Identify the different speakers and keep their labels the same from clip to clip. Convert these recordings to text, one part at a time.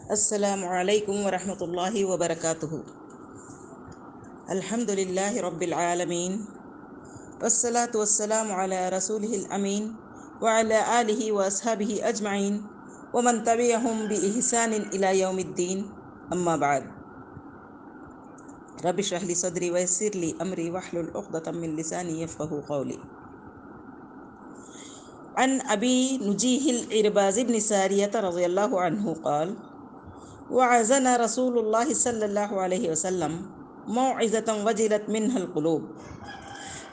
Speaker 1: السلام علیکم ورحمۃ اللہ وبرکاتہ۔ الحمد للہ رب العالمین والصلاة والسلام علی رسولہ الامین وعلی آلہ واصحابہ اجمعین ومن تبعہم بإحسان الی یوم الدین، اما بعد۔ رب اشرح لی صدری ویسر لی امری واحلل عقدۃ من لسانی یفقہوا قولی۔ عن ابی نجیح العرباض بن ساریۃ رضی اللہ عنہ قال: وعظنا رسول اللہ صلی اللہ علیہ وسلم موعظۃ وجلت منها القلوب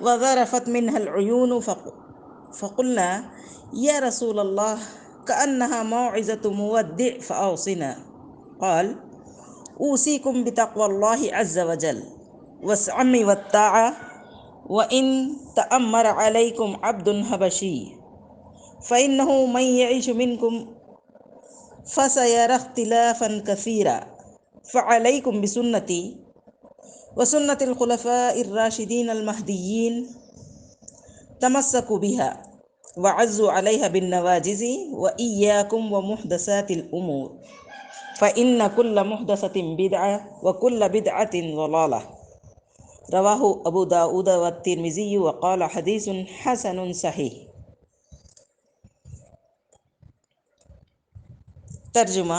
Speaker 1: وذرفت منها العیون فقلنا یا رسول اللہ کأنها موعظۃ مودع فأوصنا قال: اوصیکم بتقوى اللہ عز وجل والسمع والطاعة وإن تأمر علیکم عبد حبشی فإنه من يعش منکم فسيرى اختلافا كثيرا فعليكم بسنتي وسنة الخلفاء الراشدين المهديين تمسكوا بها وعزوا عليها بالنواجذ وإياكم ومحدثات الأمور فإن كل محدثة بدعة وكل بدعة ضلالة رواه أبو داود والترمذي وقال حديث حسن صحيح۔ ترجمہ: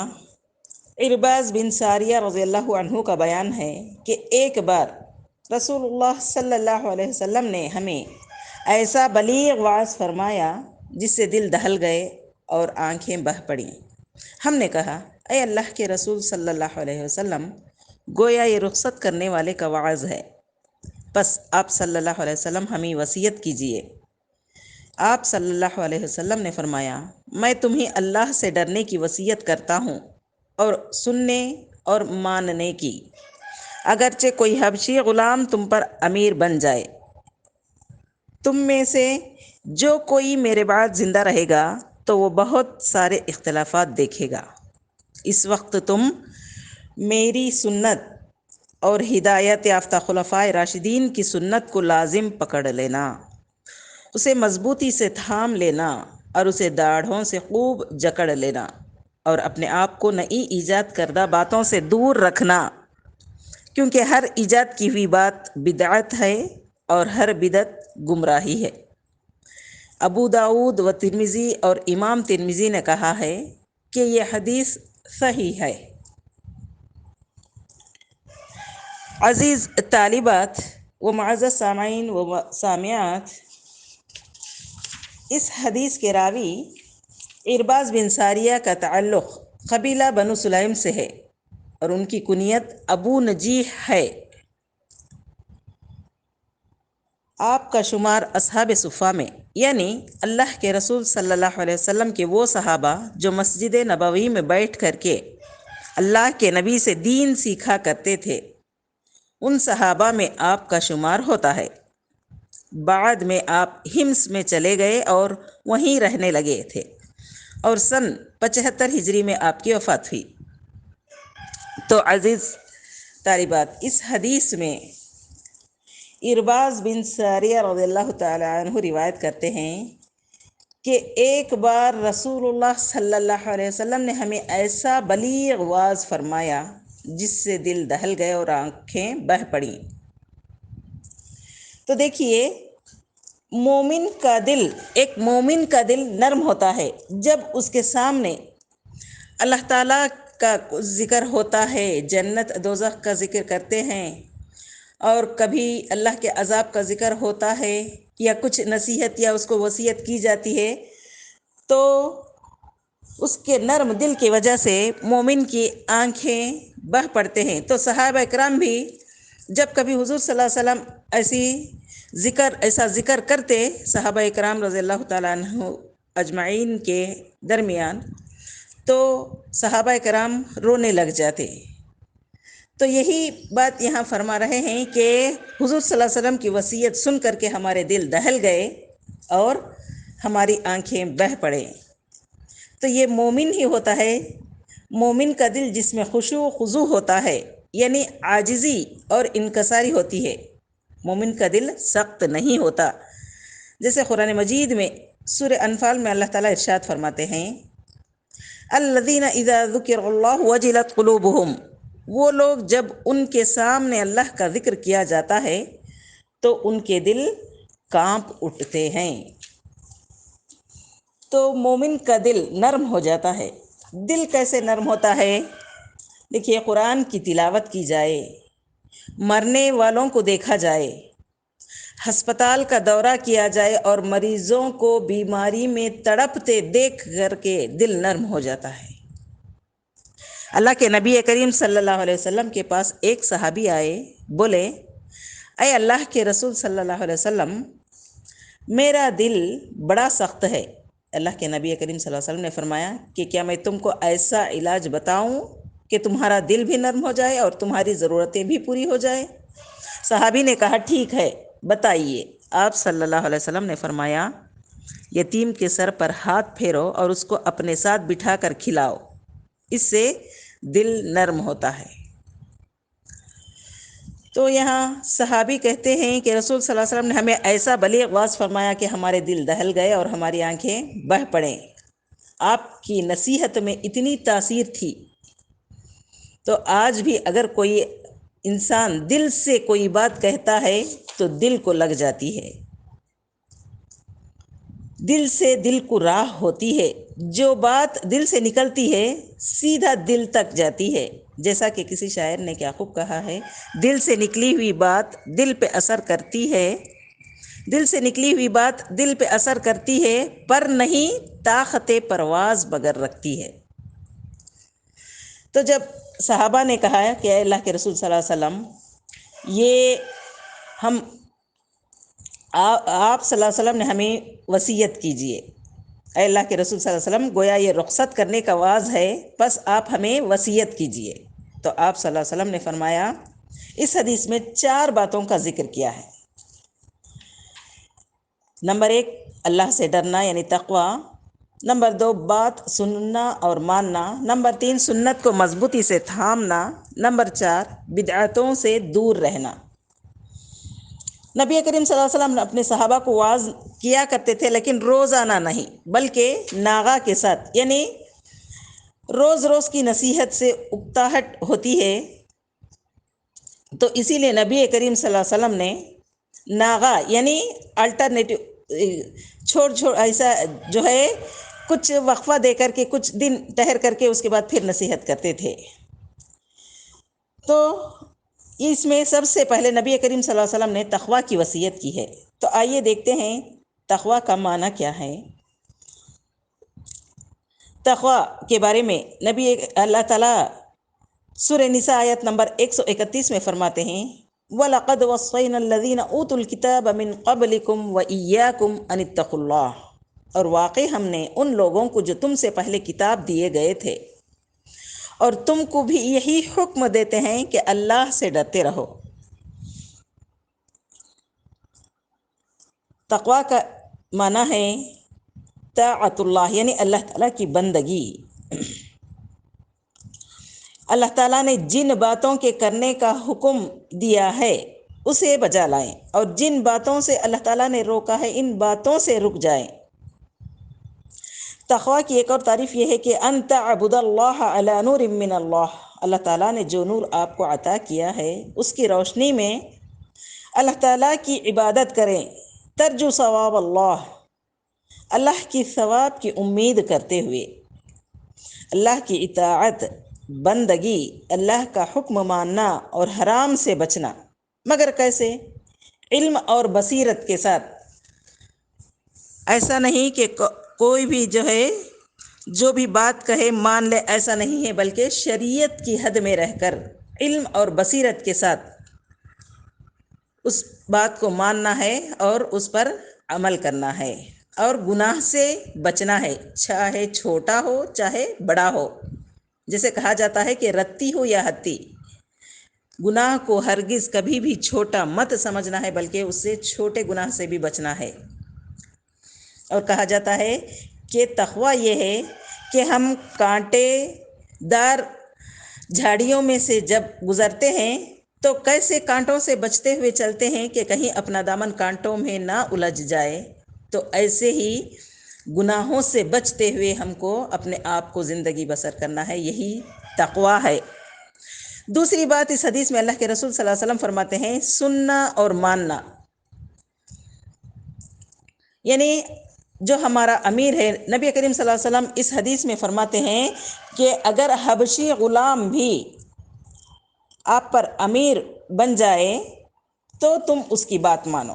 Speaker 1: عرباض بن ساریہ رضی اللہ عنہ کا بیان ہے کہ ایک بار رسول اللہ صلی اللہ علیہ وسلم نے ہمیں ایسا بلیغ وعظ فرمایا جس سے دل دہل گئے اور آنکھیں بہہ پڑیں۔ ہم نے کہا: اے اللہ کے رسول صلی اللہ علیہ وسلم، گویا یہ رخصت کرنے والے کا وعظ ہے، پس آپ صلی اللہ علیہ وسلم ہمیں وصیت کیجیے۔ آپ صلی اللہ علیہ وسلم نے فرمایا: میں تمہیں اللہ سے ڈرنے کی وصیت کرتا ہوں اور سننے اور ماننے کی، اگرچہ کوئی حبشی غلام تم پر امیر بن جائے۔ تم میں سے جو کوئی میرے بعد زندہ رہے گا تو وہ بہت سارے اختلافات دیکھے گا۔ اس وقت تم میری سنت اور ہدایت یافتہ خلفائے راشدین کی سنت کو لازم پکڑ لینا، اسے مضبوطی سے تھام لینا اور اسے داڑھوں سے خوب جکڑ لینا، اور اپنے آپ کو نئی ایجاد کردہ باتوں سے دور رکھنا، کیونکہ ہر ایجاد کی ہوئی بات بدعت ہے اور ہر بدعت گمراہی ہے۔ ابو داؤد و ترمذی اور امام ترمذی نے کہا ہے کہ یہ حدیث صحیح ہے۔ عزیز طالبات و معزز سامعین و سامعات، اس حدیث کے راوی عرباض بن ساریہ کا تعلق قبیلہ بنو سلیم سے ہے اور ان کی کنیت ابو نجیح ہے۔ آپ کا شمار اصحاب صفہ میں، یعنی اللہ کے رسول صلی اللہ علیہ وسلم کے وہ صحابہ جو مسجد نبوی میں بیٹھ کر کے اللہ کے نبی سے دین سیکھا کرتے تھے، ان صحابہ میں آپ کا شمار ہوتا ہے۔ بعد میں آپ ہمس میں چلے گئے اور وہیں رہنے لگے تھے اور سن 75 ہجری میں آپ کی وفات ہوئی۔ تو عزیز طالبات، اس حدیث میں عرباض بن ساریہ رضی اللہ تعالی عنہ روایت کرتے ہیں کہ ایک بار رسول اللہ صلی اللہ علیہ وسلم نے ہمیں ایسا بلیغ واعظ فرمایا جس سے دل دہل گئے اور آنکھیں بہہ پڑیں۔ تو دیکھیے، ایک مومن کا دل نرم ہوتا ہے جب اس کے سامنے اللہ تعالیٰ کا ذکر ہوتا ہے، جنت دوزخ کا ذکر کرتے ہیں، اور کبھی اللہ کے عذاب کا ذکر ہوتا ہے یا کچھ نصیحت یا اس کو وصیت کی جاتی ہے، تو اس کے نرم دل کی وجہ سے مومن کی آنکھیں بہہ پڑتے ہیں۔ تو صحابہ کرام بھی جب کبھی حضور صلی اللہ علیہ وسلم ایسا ذکر کرتے صحابہ کرام رضی اللہ تعالیٰ عنہ اجمعین کے درمیان، تو صحابہ کرام رونے لگ جاتے۔ تو یہی بات یہاں فرما رہے ہیں کہ حضور صلی اللہ علیہ وسلم کی وصیت سن کر کے ہمارے دل دہل گئے اور ہماری آنکھیں بہہ پڑے۔ تو یہ مومن ہی ہوتا ہے، مومن کا دل جس میں خشوع و خضوع ہوتا ہے، یعنی عاجزی اور انکساری ہوتی ہے۔ مومن کا دل سخت نہیں ہوتا، جیسے قرآن مجید میں سورہ انفال میں اللہ تعالیٰ ارشاد فرماتے ہیں: الذین اذا ذکر اللہ وجلت قلوبہم، وہ لوگ جب ان کے سامنے اللہ کا ذکر کیا جاتا ہے تو ان کے دل کانپ اٹھتے ہیں۔ تو مومن کا دل نرم ہو جاتا ہے۔ دل کیسے نرم ہوتا ہے؟ دیکھیے، قرآن کی تلاوت کی جائے، مرنے والوں کو دیکھا جائے، ہسپتال کا دورہ کیا جائے اور مریضوں کو بیماری میں تڑپتے دیکھ کر کے دل نرم ہو جاتا ہے۔ اللہ کے نبی کریم صلی اللہ علیہ وسلم کے پاس ایک صحابی آئے، بولے، اے اللہ کے رسول صلی اللہ علیہ وسلم، میرا دل بڑا سخت ہے۔ اللہ کے نبی کریم صلی اللہ علیہ وسلم نے فرمایا کہ کیا میں تم کو ایسا علاج بتاؤں کہ تمہارا دل بھی نرم ہو جائے اور تمہاری ضرورتیں بھی پوری ہو جائے؟ صحابی نے کہا، ٹھیک ہے، بتائیے۔ آپ صلی اللہ علیہ وسلم نے فرمایا، یتیم کے سر پر ہاتھ پھیرو اور اس کو اپنے ساتھ بٹھا کر کھلاؤ، اس سے دل نرم ہوتا ہے۔ تو یہاں صحابی کہتے ہیں کہ رسول صلی اللہ علیہ وسلم نے ہمیں ایسا بلیغ واعظ فرمایا کہ ہمارے دل دہل گئے اور ہماری آنکھیں بہہ پڑیں۔ آپ کی نصیحت میں اتنی تاثیر تھی۔ تو آج بھی اگر کوئی انسان دل سے کوئی بات کہتا ہے تو دل کو لگ جاتی ہے، دل سے دل کو راہ ہوتی ہے۔ جو بات دل سے نکلتی ہے سیدھا دل تک جاتی ہے، جیسا کہ کسی شاعر نے کیا خوب کہا ہے، دل سے نکلی ہوئی بات دل پہ اثر کرتی ہے، دل سے نکلی ہوئی بات دل پہ اثر کرتی ہے، پر نہیں طاقت پرواز مگر رکھتی ہے۔ تو جب صحابہ نے کہا کہ اے اللہ کے رسول صلی اللہ علیہ وسلم، یہ ہم آپ صلی اللہ علیہ وسلم نے ہمیں وصیت کیجیے، اے اللہ کے رسول صلی اللہ علیہ وسلم، گویا یہ رخصت کرنے کا واز ہے، بس آپ ہمیں وصیت کیجیے۔ تو آپ صلی اللہ علیہ وسلم نے فرمایا، اس حدیث میں 4 باتوں کا ذکر کیا ہے۔ نمبر 1، اللہ سے ڈرنا یعنی تقوی۔ نمبر 2، بات سننا اور ماننا۔ نمبر 3، سنت کو مضبوطی سے تھامنا۔ نمبر 4، بدعتوں سے دور رہنا۔ نبی کریم صلی اللہ علیہ وسلم اپنے صحابہ کو واعظ کیا کرتے تھے، لیکن روزانہ نہیں بلکہ ناغہ کے ساتھ، یعنی روز روز کی نصیحت سے اکتاہٹ ہوتی ہے۔ تو اسی لیے نبی کریم صلی اللہ علیہ وسلم نے ناغہ یعنی الٹرنیٹو چھوڑ ایسا جو ہے کچھ وقفہ دے کر کے کچھ دن ٹھہر کر کے اس کے بعد پھر نصیحت کرتے تھے۔ تو اس میں سب سے پہلے نبی کریم صلی اللہ علیہ وسلم نے تقوی کی وصیت کی ہے۔ تو آئیے دیکھتے ہیں تقوی کا معنی کیا ہے۔ تقوی کے بارے میں اللہ تعالیٰ سورہ نساء آیت نمبر 131 میں فرماتے ہیں، وَلَقَدْ وَصَّيْنَا الَّذِينَ أُوتُوا الْكِتَابَ مِنْ قَبْلِكُمْ وَإِيَّاكُمْ أَنِ اتَّقُوا اللَّهَ، اور واقعی ہم نے ان لوگوں کو جو تم سے پہلے کتاب دیے گئے تھے اور تم کو بھی یہی حکم دیتے ہیں کہ اللہ سے ڈرتے رہو۔ تقوی کا معنی ہے طاعت اللہ، یعنی اللہ تعالیٰ کی بندگی۔ اللہ تعالیٰ نے جن باتوں کے کرنے کا حکم دیا ہے اسے بجا لائیں، اور جن باتوں سے اللہ تعالیٰ نے روکا ہے ان باتوں سے رک جائیں۔ تقوی کی ایک اور تعریف یہ ہے کہ ان تعبد اللہ علی نور من اللہ، اللہ تعالیٰ نے جو نور آپ کو عطا کیا ہے اس کی روشنی میں اللہ تعالیٰ کی عبادت کریں، ترجو ثواب اللہ، اللہ کی ثواب کی امید کرتے ہوئے، اللہ کی اطاعت، بندگی، اللہ کا حکم ماننا اور حرام سے بچنا، مگر کیسے؟ علم اور بصیرت کے ساتھ۔ ایسا نہیں کہ کوئی بھی جو ہے جو بھی بات کہے مان لے، ایسا نہیں ہے، بلکہ شریعت کی حد میں رہ کر علم اور بصیرت کے ساتھ اس بات کو ماننا ہے اور اس پر عمل کرنا ہے، اور گناہ سے بچنا ہے، چاہے چھوٹا ہو چاہے بڑا ہو۔ جیسے کہا جاتا ہے کہ رتی ہو یا ہتی، گناہ کو ہرگز کبھی بھی چھوٹا مت سمجھنا ہے، بلکہ اس سے چھوٹے گناہ سے بھی بچنا ہے۔ اور کہا جاتا ہے کہ تقوی یہ ہے کہ ہم کانٹے دار جھاڑیوں میں سے جب گزرتے ہیں تو کیسے کانٹوں سے بچتے ہوئے چلتے ہیں کہ کہیں اپنا دامن کانٹوں میں نہ الجھ جائے، تو ایسے ہی گناہوں سے بچتے ہوئے ہم کو اپنے آپ کو زندگی بسر کرنا ہے، یہی تقویٰ ہے۔ دوسری بات، اس حدیث میں اللہ کے رسول صلی اللہ علیہ وسلم فرماتے ہیں سننا اور ماننا، یعنی جو ہمارا امیر ہے نبی کریم صلی اللہ علیہ وسلم اس حدیث میں فرماتے ہیں کہ اگر حبشی غلام بھی آپ پر امیر بن جائے تو تم اس کی بات مانو۔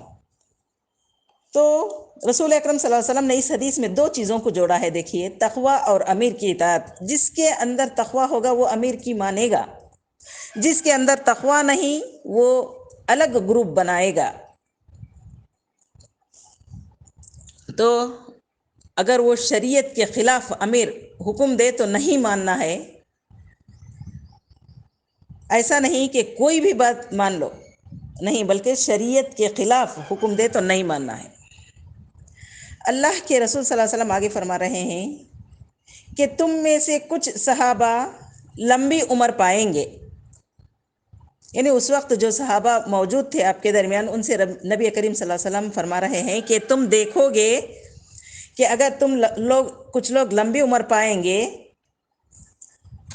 Speaker 1: تو رسول اکرم صلی اللہ علیہ وسلم نے اس حدیث میں دو چیزوں کو جوڑا ہے، دیکھیے، تقویٰ اور امیر کی اطاعت۔ جس کے اندر تقویٰ ہوگا وہ امیر کی مانے گا، جس کے اندر تقویٰ نہیں وہ الگ گروپ بنائے گا۔ تو اگر وہ شریعت کے خلاف امیر حکم دے تو نہیں ماننا ہے، ایسا نہیں کہ کوئی بھی بات مان لو، نہیں، بلکہ شریعت کے خلاف حکم دے تو نہیں ماننا ہے۔ اللہ کے رسول صلی اللہ علیہ وسلم آگے فرما رہے ہیں کہ تم میں سے کچھ صحابہ لمبی عمر پائیں گے، یعنی اس وقت جو صحابہ موجود تھے آپ کے درمیان، ان سے نبی کریم صلی اللہ علیہ وسلم فرما رہے ہیں کہ تم دیکھو گے کہ اگر تم کچھ لوگ لمبی عمر پائیں گے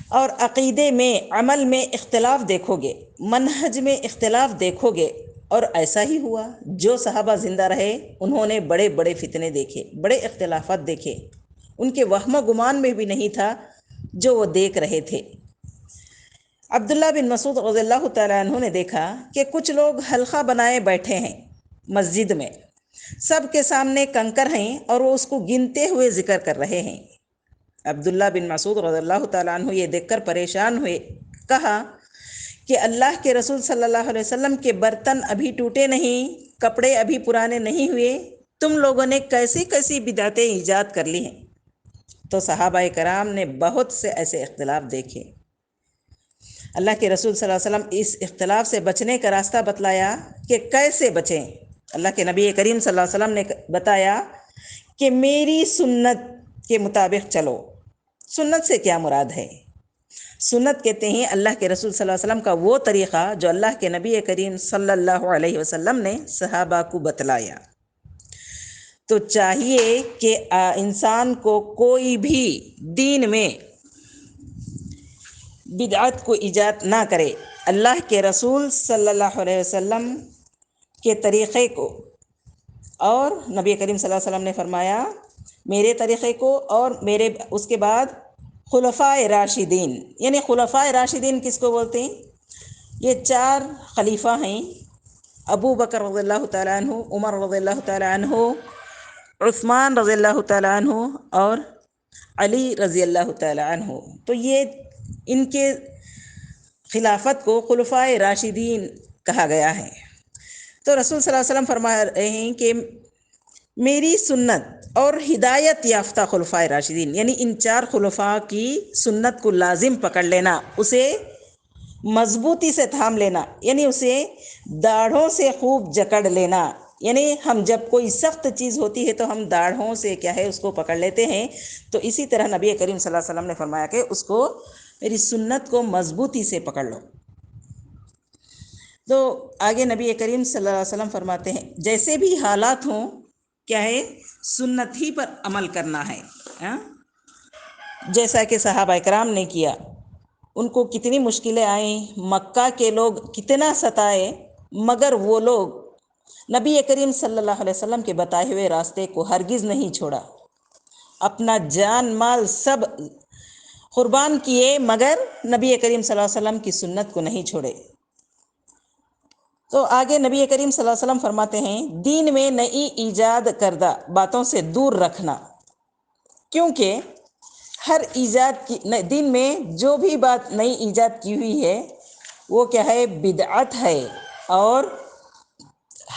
Speaker 1: اور عقیدے میں، عمل میں اختلاف دیکھو گے، منہج میں اختلاف دیکھو گے، اور ایسا ہی ہوا۔ جو صحابہ زندہ رہے انہوں نے بڑے بڑے فتنے دیکھے، بڑے اختلافات دیکھے، ان کے وہم و گمان میں بھی نہیں تھا جو وہ دیکھ رہے تھے۔ عبداللہ بن مسعود رضی اللہ تعالیٰ عنہ نے دیکھا کہ کچھ لوگ حلقہ بنائے بیٹھے ہیں مسجد میں، سب کے سامنے کنکر ہیں اور وہ اس کو گنتے ہوئے ذکر کر رہے ہیں۔ عبداللہ بن مسعود رضی اللہ تعالیٰ عنہ یہ دیکھ کر پریشان ہوئے، کہا کہ اللہ کے رسول صلی اللہ علیہ وسلم کے برتن ابھی ٹوٹے نہیں، کپڑے ابھی پرانے نہیں ہوئے، تم لوگوں نے کیسی کیسی بدعتیں ایجاد کر لی ہیں۔ تو صحابہ کرام نے بہت سے ایسے اختلاف دیکھے۔ اللہ کے رسول صلی اللہ علیہ وسلم اس اختلاف سے بچنے کا راستہ بتلایا کہ کیسے بچیں۔ اللہ کے نبی کریم صلی اللہ علیہ وسلم نے بتایا کہ میری سنت کے مطابق چلو۔ سنت سے کیا مراد ہے؟ سنت کہتے ہیں اللہ کے رسول صلی اللہ علیہ وسلم کا وہ طریقہ جو اللہ کے نبی کریم صلی اللہ علیہ وسلم نے صحابہ کو بتلایا۔ تو چاہیے کہ انسان کو کوئی بھی دین میں بدعت کو ایجاد نہ کرے، اللہ کے رسول صلی اللہ علیہ وسلم کے طریقے کو، اور نبی کریم صلی اللہ علیہ وسلم نے فرمایا میرے طریقے کو، اور میرے اس کے بعد خلفائے راشدین، یعنی خلفائے راشدین کس کو بولتے ہیں؟ یہ 4 خلیفہ ہیں، ابو بکر رضی اللہ تعالیٰ عنہ، عمر رضی اللہ تعالیٰ عنہ، عثمان رضی اللہ تعالیٰ عنہ، اور علی رضی اللہ تعالیٰ عنہ۔ تو یہ ان کے خلافت کو خلفائے راشدین کہا گیا ہے۔ تو رسول صلی اللہ علیہ وسلم فرما رہے ہیں کہ میری سنت اور ہدایت یافتہ خلفائے راشدین، یعنی ان 4 خلفاء کی سنت کو لازم پکڑ لینا، اسے مضبوطی سے تھام لینا، یعنی اسے داڑھوں سے خوب جکڑ لینا۔ یعنی ہم جب کوئی سخت چیز ہوتی ہے تو ہم داڑھوں سے کیا ہے اس کو پکڑ لیتے ہیں، تو اسی طرح نبی کریم صلی اللہ علیہ وسلم نے فرمایا کہ اس کو، میری سنت کو مضبوطی سے پکڑ لو۔ تو آگے نبی کریم صلی اللہ علیہ وسلم فرماتے ہیں جیسے بھی حالات ہوں، کیا ہے، سنت ہی پر عمل کرنا ہے، جیسا کہ صحابہ کرام نے کیا۔ ان کو کتنی مشکلیں آئیں، مکہ کے لوگ کتنا ستائے، مگر وہ لوگ نبی کریم صلی اللہ علیہ وسلم کے بتائے ہوئے راستے کو ہرگز نہیں چھوڑا، اپنا جان مال سب قربان کیے، مگر نبی کریم صلی اللہ علیہ وسلم کی سنت کو نہیں چھوڑے۔ تو آگے نبی کریم صلی اللہ علیہ وسلم فرماتے ہیں دین میں نئی ایجاد کردہ باتوں سے دور رکھنا، کیونکہ ہر ایجاد کی دین میں جو بھی بات نئی ایجاد کی ہوئی ہے وہ کیا ہے، بدعت ہے، اور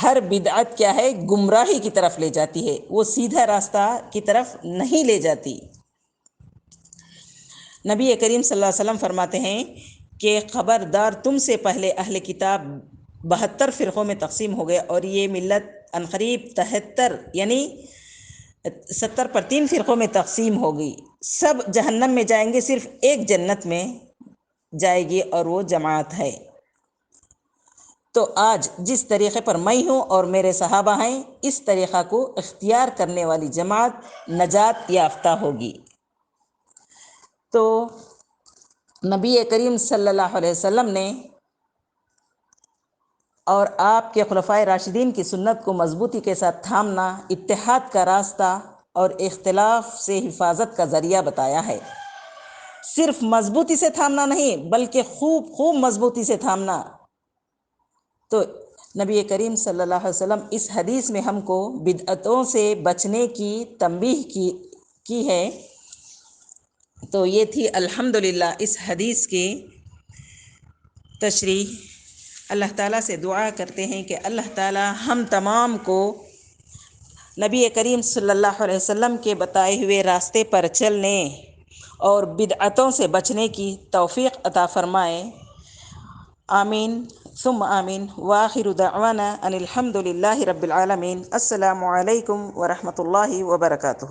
Speaker 1: ہر بدعت کیا ہے، گمراہی کی طرف لے جاتی ہے، وہ سیدھا راستہ کی طرف نہیں لے جاتی۔ نبی کریم صلی اللہ علیہ وسلم فرماتے ہیں کہ خبردار، تم سے پہلے اہل کتاب 72 فرقوں میں تقسیم ہو گئے، اور یہ ملت عنقریب 73 یعنی 70 پر 3 فرقوں میں تقسیم ہو گئی، سب جہنم میں جائیں گے، صرف ایک جنت میں جائے گی، اور وہ جماعت ہے۔ تو آج جس طریقے پر میں ہوں اور میرے صحابہ ہیں، اس طریقہ کو اختیار کرنے والی جماعت نجات یافتہ ہوگی۔ تو نبی کریم صلی اللہ علیہ وسلم نے اور آپ کے خلفائے راشدین کی سنت کو مضبوطی کے ساتھ تھامنا اتحاد کا راستہ اور اختلاف سے حفاظت کا ذریعہ بتایا ہے۔ صرف مضبوطی سے تھامنا نہیں بلکہ خوب مضبوطی سے تھامنا۔ تو نبی کریم صلی اللہ علیہ وسلم اس حدیث میں ہم کو بدعتوں سے بچنے کی تنبیہ کی ہے۔ تو یہ تھی الحمدللہ اس حدیث کی تشریح۔ اللہ تعالیٰ سے دعا کرتے ہیں کہ اللہ تعالیٰ ہم تمام کو نبی کریم صلی اللہ علیہ وسلم کے بتائے ہوئے راستے پر چلنے اور بدعتوں سے بچنے کی توفیق عطا فرمائے۔ آمین ثم آمین۔ وآخر دعوانا ان الحمد للہ رب العالمین۔ السلام علیکم ورحمۃ اللہ وبرکاتہ۔